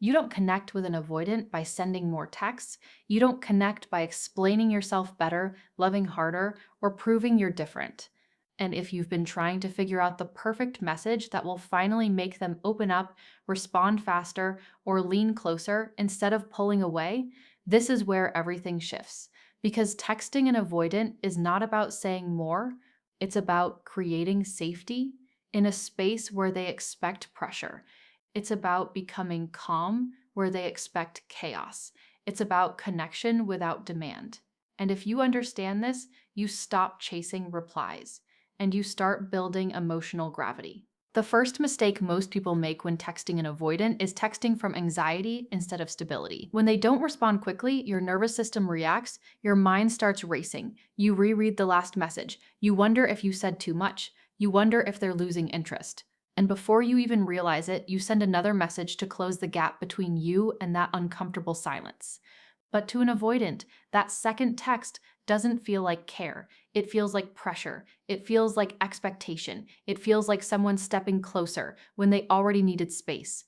You don't connect with an avoidant by sending more texts. You don't connect by explaining yourself better, loving harder, or proving you're different. And if you've been trying to figure out the perfect message that will finally make them open up, respond faster, or lean closer instead of pulling away, this is where everything shifts. Because texting an avoidant is not about saying more, it's about creating safety in a space where they expect pressure. It's about becoming calm where they expect chaos. It's about connection without demand. And if you understand this, you stop chasing replies and you start building emotional gravity. The first mistake most people make when texting an avoidant is texting from anxiety instead of stability. When they don't respond quickly, your nervous system reacts, your mind starts racing. You reread the last message. You wonder if you said too much. You wonder if they're losing interest. And before you even realize it, you send another message to close the gap between you and that uncomfortable silence. But to an avoidant, that second text doesn't feel like care. It feels like pressure. It feels like expectation. It feels like someone stepping closer when they already needed space.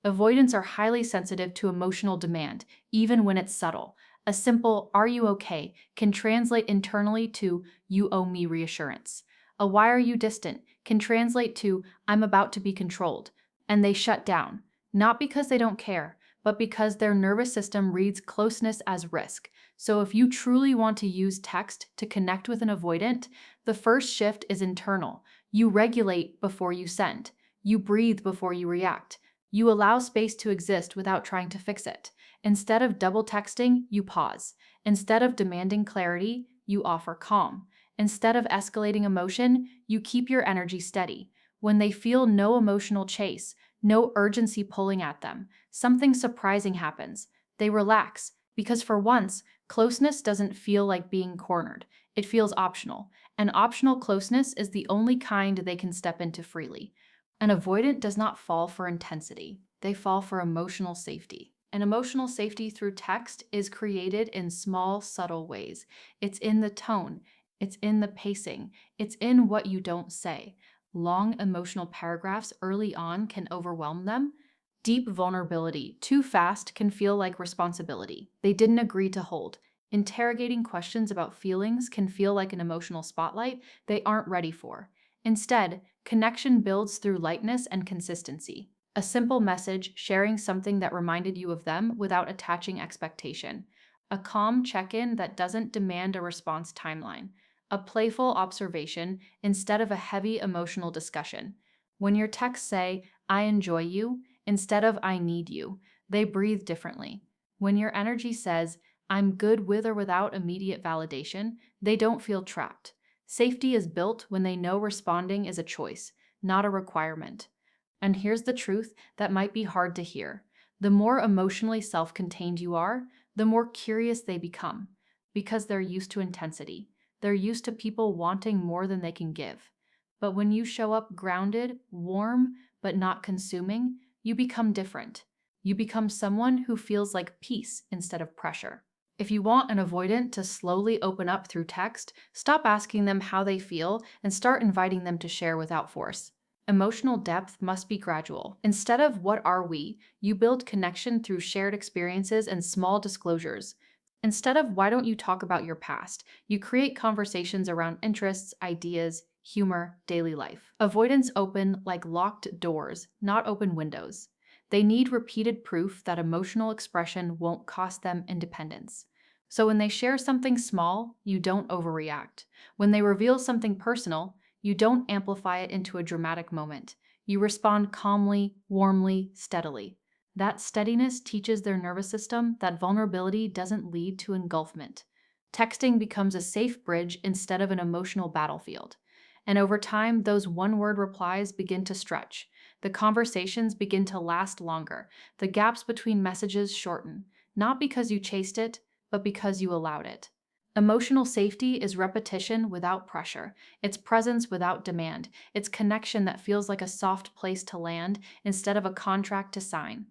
Avoidants are highly sensitive to emotional demand, even when it's subtle. A simple, "Are you okay?" can translate internally to, "You owe me reassurance." A "Why are you distant?" can translate to, "I'm about to be controlled." And they shut down, not because they don't care, but because their nervous system reads closeness as risk. So if you truly want to use text to connect with an avoidant, the first shift is internal. You regulate before you send. You breathe before you react. You allow space to exist without trying to fix it. Instead of double texting, you pause. Instead of demanding clarity, you offer calm. Instead of escalating emotion, you keep your energy steady. When they feel no emotional chase, no urgency pulling at them, something surprising happens. They relax, because for once, closeness doesn't feel like being cornered. It feels optional. And optional closeness is the only kind they can step into freely. An avoidant does not fall for intensity. They fall for emotional safety. And emotional safety through text is created in small, subtle ways. It's in the tone. It's in the pacing. It's in what you don't say. Long emotional paragraphs early on can overwhelm them. Deep vulnerability too fast can feel like responsibility they didn't agree to hold. Interrogating questions about feelings can feel like an emotional spotlight they aren't ready for. Instead, connection builds through lightness and consistency. A simple message sharing something that reminded you of them without attaching expectation. A calm check-in that doesn't demand a response timeline. A playful observation instead of a heavy emotional discussion. When your texts say, "I enjoy you," instead of "I need you," they breathe differently. When your energy says, "I'm good with or without immediate validation," they don't feel trapped. Safety is built when they know responding is a choice, not a requirement. And here's the truth that might be hard to hear. The more emotionally self-contained you are, the more curious they become, because they're used to intensity. They're used to people wanting more than they can give. But when you show up grounded, warm, but not consuming, you become different. You become someone who feels like peace instead of pressure. If you want an avoidant to slowly open up through text, stop asking them how they feel and start inviting them to share without force. Emotional depth must be gradual. Instead of "what are we?" you build connection through shared experiences and small disclosures. Instead of "why don't you talk about your past?" you create conversations around interests, ideas, humor, daily life. Avoidants open like locked doors, not open windows. They need repeated proof that emotional expression won't cost them independence. So when they share something small, you don't overreact. When they reveal something personal, you don't amplify it into a dramatic moment. You respond calmly, warmly, steadily. That steadiness teaches their nervous system that vulnerability doesn't lead to engulfment. Texting becomes a safe bridge instead of an emotional battlefield. And over time, those one-word replies begin to stretch. The conversations begin to last longer. The gaps between messages shorten, not because you chased it, but because you allowed it. Emotional safety is repetition without pressure. It's presence without demand. It's connection that feels like a soft place to land instead of a contract to sign.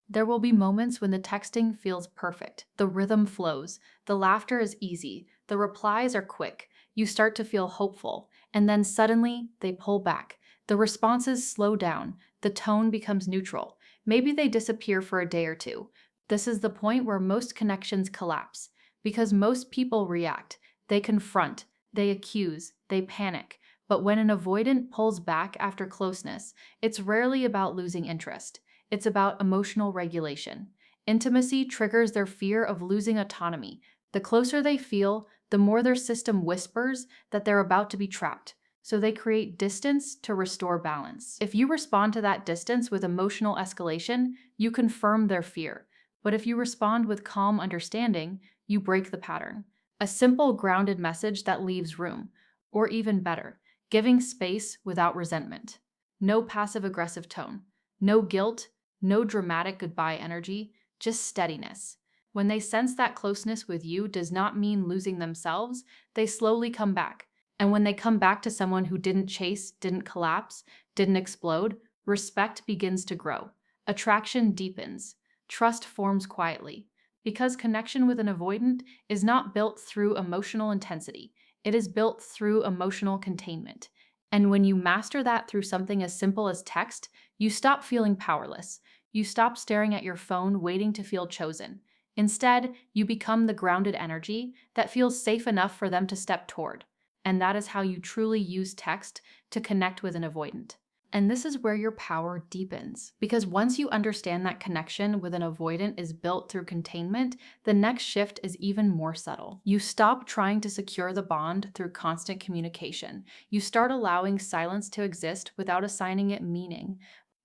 There will be moments when the texting feels perfect. The rhythm flows. The laughter is easy. The replies are quick. You start to feel hopeful. And then suddenly, they pull back. The responses slow down. The tone becomes neutral. Maybe they disappear for a day or two. This is the point where most connections collapse because most people react. They confront, they accuse, they panic. But when an avoidant pulls back after closeness, it's rarely about losing interest. It's about emotional regulation. Intimacy triggers their fear of losing autonomy. The closer they feel, the more their system whispers that they're about to be trapped. So they create distance to restore balance. If you respond to that distance with emotional escalation, you confirm their fear. But if you respond with calm understanding, you break the pattern. A simple, grounded message that leaves room. Or even better, giving space without resentment. No passive-aggressive tone. No guilt. No dramatic goodbye energy. Just steadiness. When they sense that closeness with you does not mean losing themselves, they slowly come back. And when they come back to someone who didn't chase, didn't collapse, didn't explode, respect begins to grow. Attraction deepens. Trust forms quietly. Because connection with an avoidant is not built through emotional intensity. It is built through emotional containment. And when you master that through something as simple as text, you stop feeling powerless. You stop staring at your phone waiting to feel chosen. Instead, you become the grounded energy that feels safe enough for them to step toward. And that is how you truly use text to connect with an avoidant. And this is where your power deepens. Because once you understand that connection with an avoidant is built through containment, the next shift is even more subtle. You stop trying to secure the bond through constant communication. You start allowing silence to exist without assigning it meaning.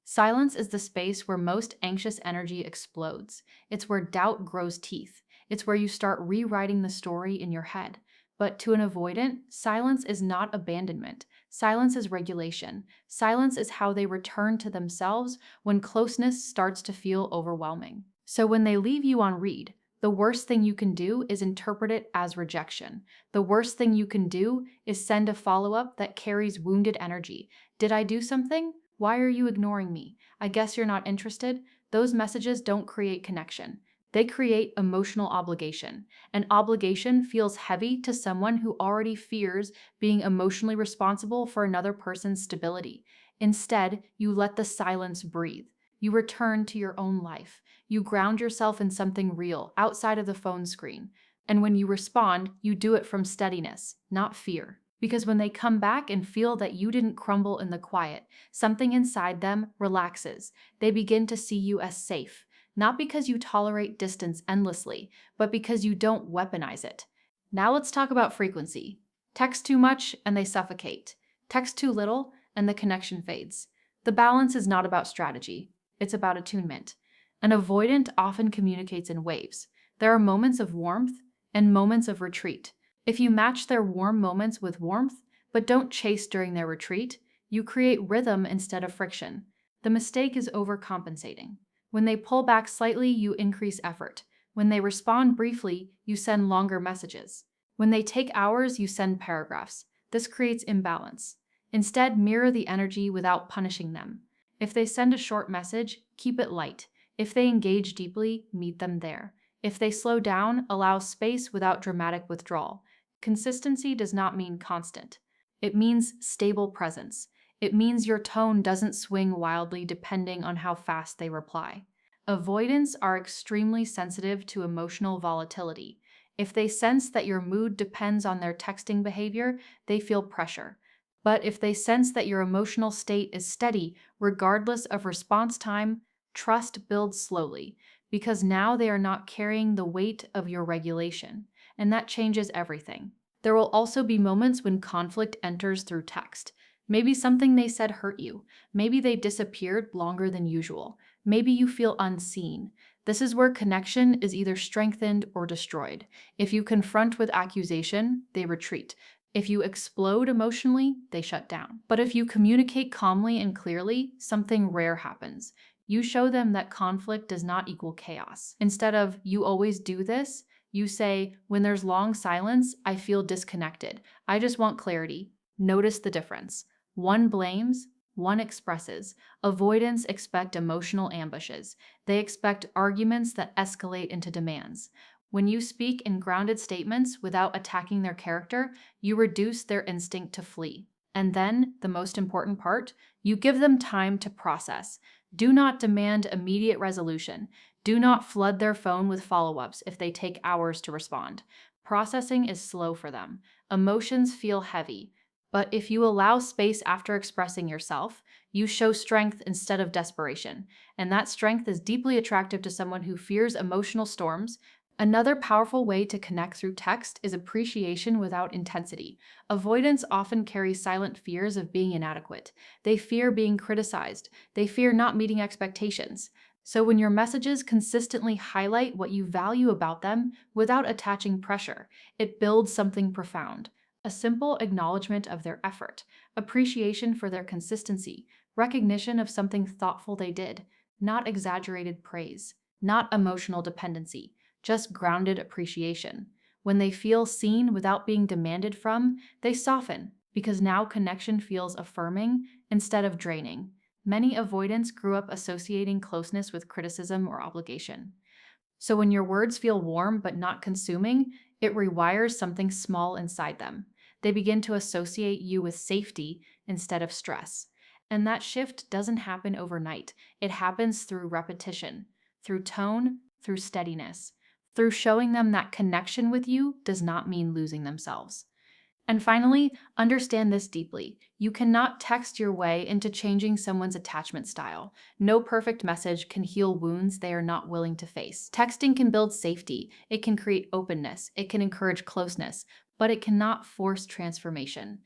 Silence is the space where most anxious energy explodes. It's where doubt grows teeth. It's where you start rewriting the story in your head. But to an avoidant, silence is not abandonment. Silence is regulation. Silence is how they return to themselves when closeness starts to feel overwhelming. So when they leave you on read, the worst thing you can do is interpret it as rejection. The worst thing you can do is send a follow-up that carries wounded energy. Did I do something? Why are you ignoring me? I guess you're not interested. Those messages don't create connection. They create emotional obligation. And obligation feels heavy to someone who already fears being emotionally responsible for another person's stability. Instead, you let the silence breathe. You return to your own life. You ground yourself in something real, outside of the phone screen. And when you respond, you do it from steadiness, not fear. Because when they come back and feel that you didn't crumble in the quiet, something inside them relaxes. They begin to see you as safe. Not because you tolerate distance endlessly, but because you don't weaponize it. Now let's talk about frequency. Text too much and they suffocate. Text too little and the connection fades. The balance is not about strategy. It's about attunement. An avoidant often communicates in waves. There are moments of warmth and moments of retreat. If you match their warm moments with warmth, but don't chase during their retreat, you create rhythm instead of friction. The mistake is overcompensating. When they pull back slightly, you increase effort. When they respond briefly, you send longer messages. When they take hours, you send paragraphs. This creates imbalance. Instead, mirror the energy without punishing them. If they send a short message, keep it light. If they engage deeply, meet them there. If they slow down, allow space without dramatic withdrawal. Consistency does not mean constant. It means stable presence. It means your tone doesn't swing wildly depending on how fast they reply. Avoidants are extremely sensitive to emotional volatility. If they sense that your mood depends on their texting behavior, they feel pressure. But if they sense that your emotional state is steady, regardless of response time, trust builds slowly, because now they are not carrying the weight of your regulation, and that changes everything. There will also be moments when conflict enters through text. Maybe something they said hurt you. Maybe they disappeared longer than usual. Maybe you feel unseen. This is where connection is either strengthened or destroyed. If you confront with accusation, they retreat. If you explode emotionally, they shut down. But if you communicate calmly and clearly, something rare happens. You show them that conflict does not equal chaos. Instead of, "You always do this," you say, "When there's long silence, I feel disconnected. I just want clarity." Notice the difference. One blames, one expresses. Avoidants expect emotional ambushes. They expect arguments that escalate into demands. When you speak in grounded statements without attacking their character, you reduce their instinct to flee. And then, the most important part, you give them time to process. Do not demand immediate resolution. Do not flood their phone with follow-ups if they take hours to respond. Processing is slow for them. Emotions feel heavy. But if you allow space after expressing yourself, you show strength instead of desperation. And that strength is deeply attractive to someone who fears emotional storms. Another powerful way to connect through text is appreciation without intensity. Avoidants often carry silent fears of being inadequate. They fear being criticized. They fear not meeting expectations. So when your messages consistently highlight what you value about them without attaching pressure, it builds something profound. A simple acknowledgement of their effort, appreciation for their consistency, recognition of something thoughtful they did, not exaggerated praise, not emotional dependency, just grounded appreciation. When they feel seen without being demanded from, they soften because now connection feels affirming instead of draining. Many avoidants grew up associating closeness with criticism or obligation. So when your words feel warm but not consuming, it rewires something small inside them. They begin to associate you with safety instead of stress. And that shift doesn't happen overnight. It happens through repetition, through tone, through steadiness, through showing them that connection with you does not mean losing themselves. And finally, understand this deeply. You cannot text your way into changing someone's attachment style. No perfect message can heal wounds they are not willing to face. Texting can build safety, it can create openness, it can encourage closeness, but it cannot force transformation.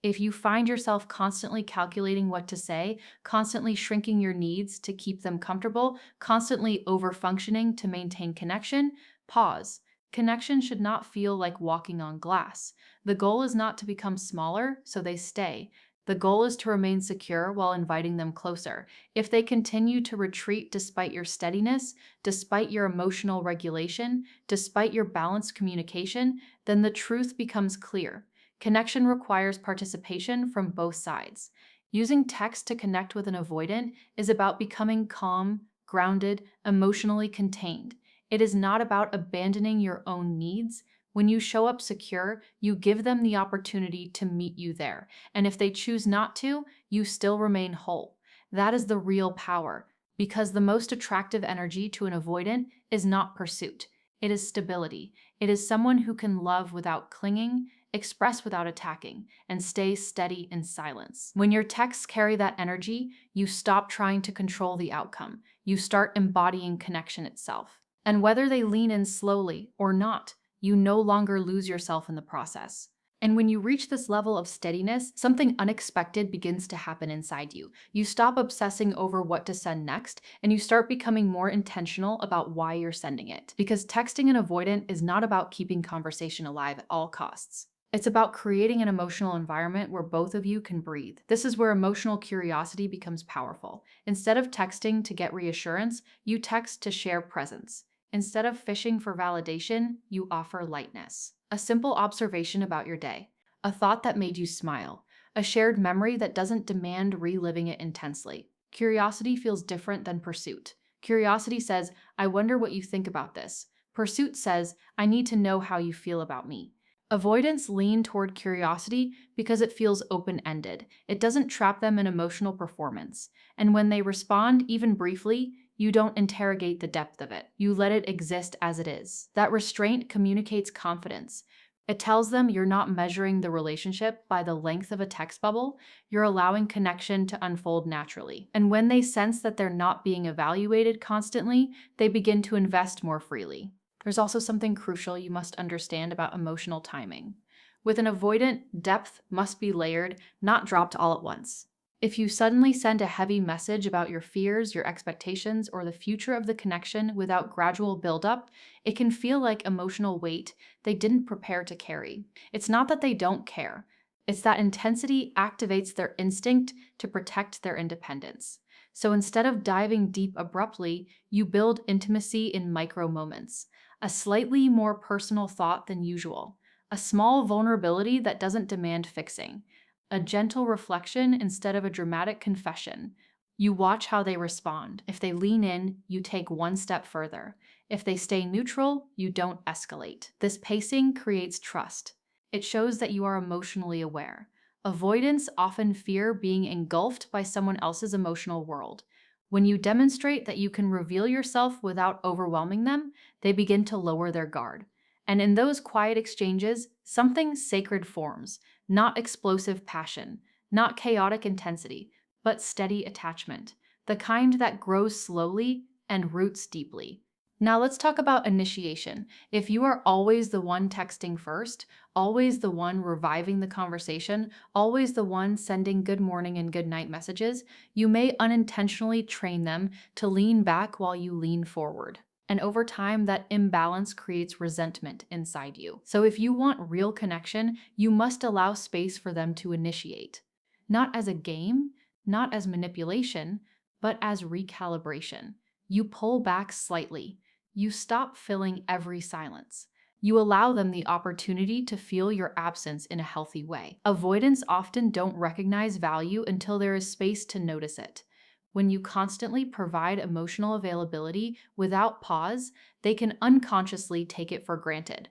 If you find yourself constantly calculating what to say, constantly shrinking your needs to keep them comfortable, constantly overfunctioning to maintain connection, pause. Connection should not feel like walking on glass. The goal is not to become smaller, so they stay. The goal is to remain secure while inviting them closer. If they continue to retreat despite your steadiness, despite your emotional regulation, despite your balanced communication, then the truth becomes clear. Connection requires participation from both sides. Using text to connect with an avoidant is about becoming calm, grounded, emotionally contained. It is not about abandoning your own needs. When you show up secure, you give them the opportunity to meet you there. And if they choose not to, you still remain whole. That is the real power, because the most attractive energy to an avoidant is not pursuit. It is stability. It is someone who can love without clinging, express without attacking, and stay steady in silence. When your texts carry that energy, you stop trying to control the outcome. You start embodying connection itself. And whether they lean in slowly or not, you no longer lose yourself in the process. And when you reach this level of steadiness, something unexpected begins to happen inside you. You stop obsessing over what to send next, and you start becoming more intentional about why you're sending it. Because texting an avoidant is not about keeping conversation alive at all costs. It's about creating an emotional environment where both of you can breathe. This is where emotional curiosity becomes powerful. Instead of texting to get reassurance, you text to share presence. Instead of fishing for validation, you offer lightness. A simple observation about your day, a thought that made you smile, a shared memory that doesn't demand reliving it intensely. Curiosity feels different than pursuit. Curiosity says, I wonder what you think about this. Pursuit says, I need to know how you feel about me. Avoidants lean toward curiosity because it feels open-ended. It doesn't trap them in emotional performance. And when they respond, even briefly, you don't interrogate the depth of it. You let it exist as it is. That restraint communicates confidence. It tells them you're not measuring the relationship by the length of a text bubble, you're allowing connection to unfold naturally. And when they sense that they're not being evaluated constantly, they begin to invest more freely. There's also something crucial you must understand about emotional timing. With an avoidant, depth must be layered, not dropped all at once. If you suddenly send a heavy message about your fears, your expectations, or the future of the connection without gradual buildup, it can feel like emotional weight they didn't prepare to carry. It's not that they don't care. It's that intensity activates their instinct to protect their independence. So instead of diving deep abruptly, you build intimacy in micro moments. A slightly more personal thought than usual. A small vulnerability that doesn't demand fixing. A gentle reflection instead of a dramatic confession. You watch how they respond. If they lean in, you take one step further. If they stay neutral, you don't escalate. This pacing creates trust. It shows that you are emotionally aware. Avoidants often fear being engulfed by someone else's emotional world. When you demonstrate that you can reveal yourself without overwhelming them, they begin to lower their guard. And in those quiet exchanges, something sacred forms, not explosive passion, not chaotic intensity, but steady attachment, the kind that grows slowly and roots deeply. Now let's talk about initiation. If you are always the one texting first, always the one reviving the conversation, always the one sending good morning and good night messages, you may unintentionally train them to lean back while you lean forward. And over time, that imbalance creates resentment inside you. So if you want real connection, you must allow space for them to initiate. Not as a game, not as manipulation, but as recalibration. You pull back slightly. You stop filling every silence. You allow them the opportunity to feel your absence in a healthy way. Avoidants often don't recognize value until there is space to notice it. When you constantly provide emotional availability without pause, they can unconsciously take it for granted.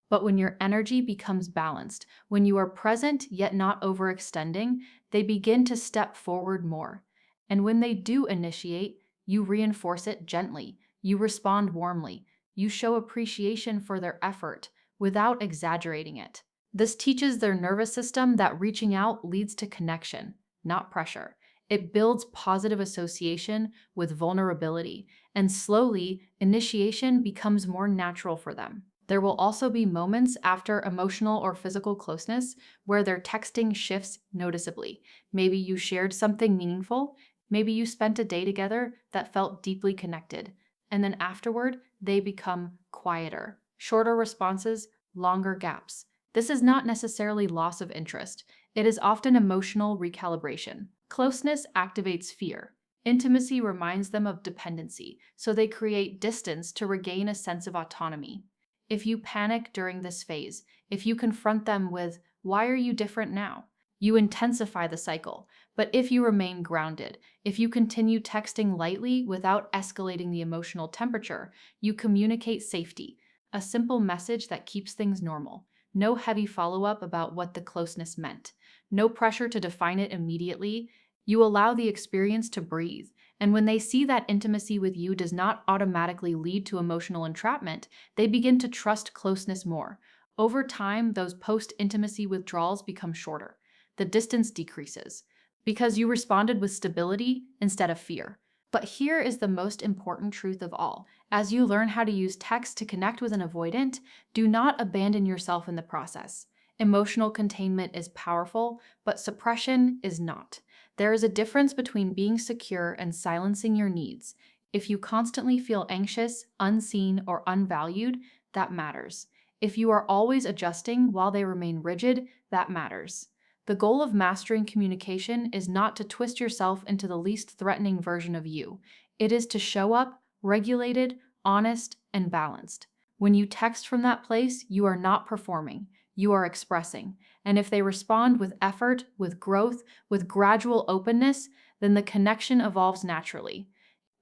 But when your energy becomes balanced, when you are present yet not overextending, they begin to step forward more. And when they do initiate, you reinforce it gently. You respond warmly. You show appreciation for their effort without exaggerating it. This teaches their nervous system that reaching out leads to connection, not pressure. It builds positive association with vulnerability, and slowly, initiation becomes more natural for them. There will also be moments after emotional or physical closeness where their texting shifts noticeably. Maybe you shared something meaningful, maybe you spent a day together that felt deeply connected, and then afterward, they become quieter. Shorter responses, longer gaps. This is not necessarily loss of interest. It is often emotional recalibration. Closeness activates fear. Intimacy reminds them of dependency, so they create distance to regain a sense of autonomy. If you panic during this phase, if you confront them with, "Why are you different now?" you intensify the cycle. But if you remain grounded, if you continue texting lightly without escalating the emotional temperature, you communicate safety, a simple message that keeps things normal. No heavy follow-up about what the closeness meant. No pressure to define it immediately. You allow the experience to breathe. And when they see that intimacy with you does not automatically lead to emotional entrapment, they begin to trust closeness more. Over time, those post-intimacy withdrawals become shorter. The distance decreases because you responded with stability instead of fear. But here is the most important truth of all. As you learn how to use text to connect with an avoidant, do not abandon yourself in the process. Emotional containment is powerful, but suppression is not. There is a difference between being secure and silencing your needs. If you constantly feel anxious, unseen, or unvalued, that matters. If you are always adjusting while they remain rigid, that matters. The goal of mastering communication is not to twist yourself into the least threatening version of you. It is to show up regulated, honest, and balanced. When you text from that place, you are not performing, you are expressing. And if they respond with effort, with growth, with gradual openness, then the connection evolves naturally.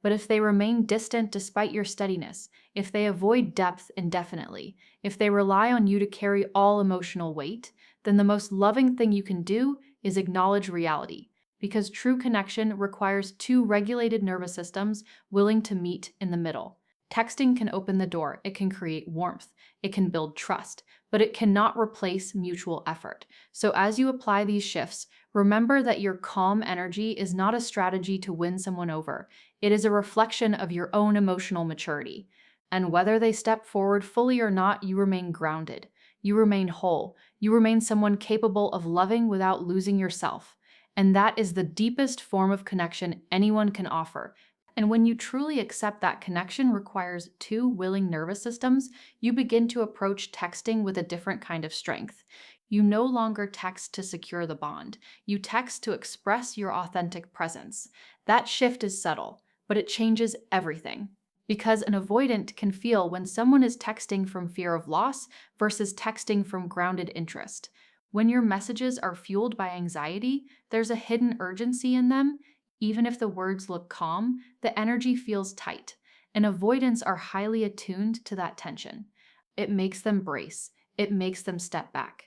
But if they remain distant despite your steadiness, if they avoid depth indefinitely, if they rely on you to carry all emotional weight, then the most loving thing you can do is acknowledge reality, because true connection requires two regulated nervous systems willing to meet in the middle. Texting can open the door, it can create warmth, it can build trust, but it cannot replace mutual effort. So as you apply these shifts, remember that your calm energy is not a strategy to win someone over. It is a reflection of your own emotional maturity. And whether they step forward fully or not, you remain grounded. You remain whole. You remain someone capable of loving without losing yourself. And that is the deepest form of connection anyone can offer. And when you truly accept that connection requires two willing nervous systems, you begin to approach texting with a different kind of strength. You no longer text to secure the bond. You text to express your authentic presence. That shift is subtle, but it changes everything. Because an avoidant can feel when someone is texting from fear of loss versus texting from grounded interest. When your messages are fueled by anxiety, there's a hidden urgency in them. Even if the words look calm, the energy feels tight, and avoidants are highly attuned to that tension. It makes them brace. It makes them step back.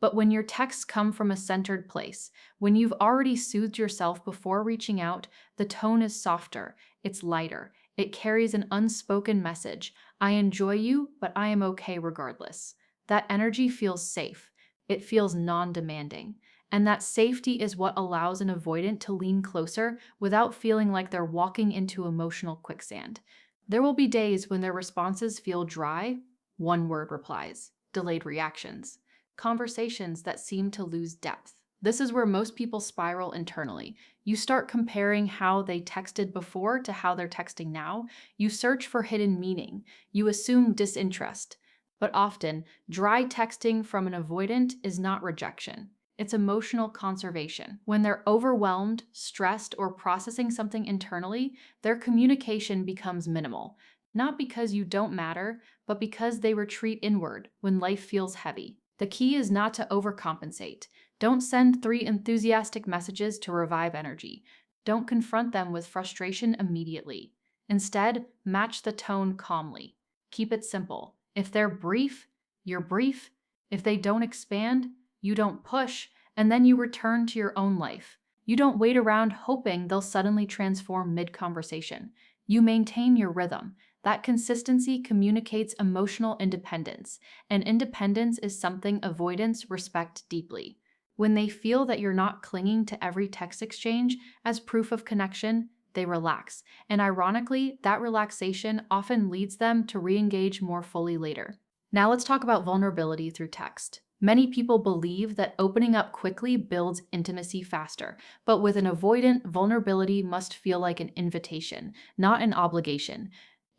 But when your texts come from a centered place, when you've already soothed yourself before reaching out, the tone is softer, it's lighter, it carries an unspoken message. I enjoy you, but I am okay regardless. That energy feels safe. It feels non-demanding. And that safety is what allows an avoidant to lean closer without feeling like they're walking into emotional quicksand. There will be days when their responses feel dry, one-word replies, delayed reactions, conversations that seem to lose depth. This is where most people spiral internally. You start comparing how they texted before to how they're texting now. You search for hidden meaning. You assume disinterest. But often, dry texting from an avoidant is not rejection. It's emotional conservation. When they're overwhelmed, stressed, or processing something internally, their communication becomes minimal. Not because you don't matter, but because they retreat inward when life feels heavy. The key is not to overcompensate. Don't send 3 enthusiastic messages to revive energy. Don't confront them with frustration immediately. Instead, match the tone calmly. Keep it simple. If they're brief, you're brief. If they don't expand, you don't push, and then you return to your own life. You don't wait around hoping they'll suddenly transform mid-conversation. You maintain your rhythm. That consistency communicates emotional independence, and independence is something avoidants respect deeply. When they feel that you're not clinging to every text exchange as proof of connection, they relax, and ironically, that relaxation often leads them to re-engage more fully later. Now let's talk about vulnerability through text. Many people believe that opening up quickly builds intimacy faster, but with an avoidant, vulnerability must feel like an invitation, not an obligation.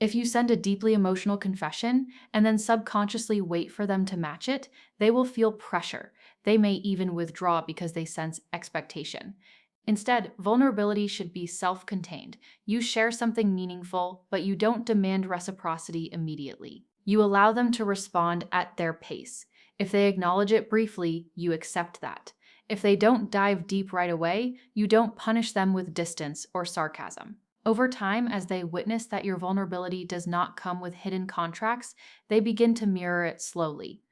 If you send a deeply emotional confession and then subconsciously wait for them to match it, they will feel pressure. They may even withdraw because they sense expectation. Instead, vulnerability should be self-contained. You share something meaningful, but you don't demand reciprocity immediately. You allow them to respond at their pace. If they acknowledge it briefly, you accept that. If they don't dive deep right away, you don't punish them with distance or sarcasm. Over time, as they witness that your vulnerability does not come with hidden contracts, they begin to mirror it slowly.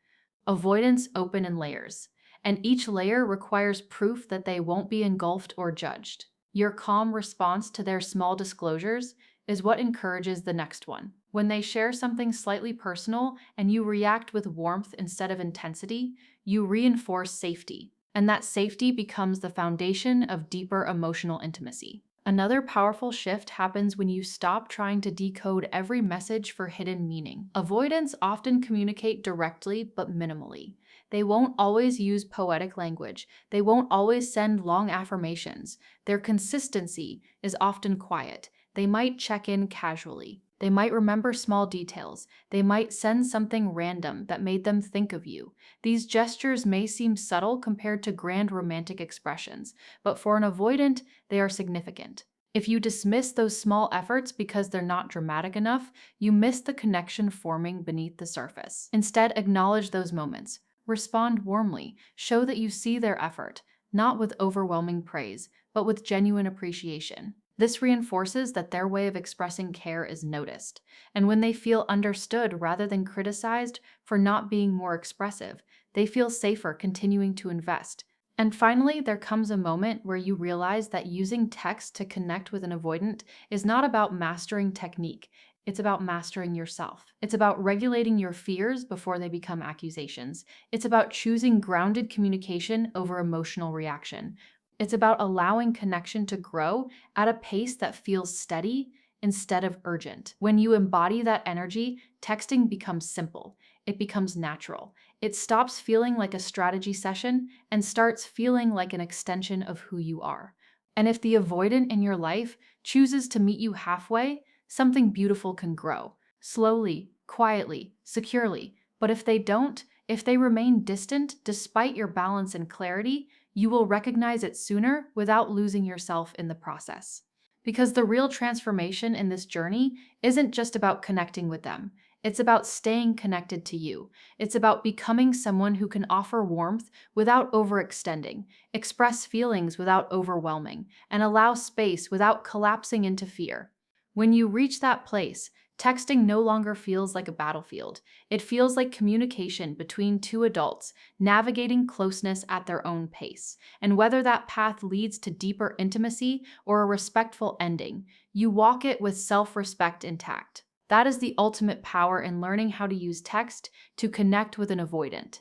Avoidants open in layers, and each layer requires proof that they won't be engulfed or judged. Your calm response to their small disclosures is what encourages the next one. When they share something slightly personal and you react with warmth instead of intensity, you reinforce safety, and that safety becomes the foundation of deeper emotional intimacy. Another powerful shift happens when you stop trying to decode every message for hidden meaning. Avoidants often communicate directly but minimally. They won't always use poetic language. They won't always send long affirmations. Their consistency is often quiet. They might check in casually. They might remember small details. They might send something random that made them think of you. These gestures may seem subtle compared to grand romantic expressions, but for an avoidant, they are significant. If you dismiss those small efforts because they're not dramatic enough, you miss the connection forming beneath the surface. Instead, acknowledge those moments. Respond warmly. Show that you see their effort, not with overwhelming praise, but with genuine appreciation. This reinforces that their way of expressing care is noticed, and when they feel understood rather than criticized for not being more expressive, they feel safer continuing to invest. And finally, there comes a moment where you realize that using text to connect with an avoidant is not about mastering technique. It's about mastering yourself. It's about regulating your fears before they become accusations. It's about choosing grounded communication over emotional reaction. It's about allowing connection to grow at a pace that feels steady instead of urgent. When you embody that energy, texting becomes simple. It becomes natural. It stops feeling like a strategy session and starts feeling like an extension of who you are. And if the avoidant in your life chooses to meet you halfway, something beautiful can grow. Slowly, quietly, securely. But if they don't, if they remain distant despite your balance and clarity, you will recognize it sooner without losing yourself in the process. Because the real transformation in this journey isn't just about connecting with them. It's about staying connected to you. It's about becoming someone who can offer warmth without overextending, express feelings without overwhelming, and allow space without collapsing into fear. When you reach that place, Texting no longer feels like a battlefield. It feels like communication between two adults navigating closeness at their own pace. And whether that path leads to deeper intimacy or a respectful ending, you walk it with self respect intact. That is the ultimate power in learning how to use text to connect with an avoidant.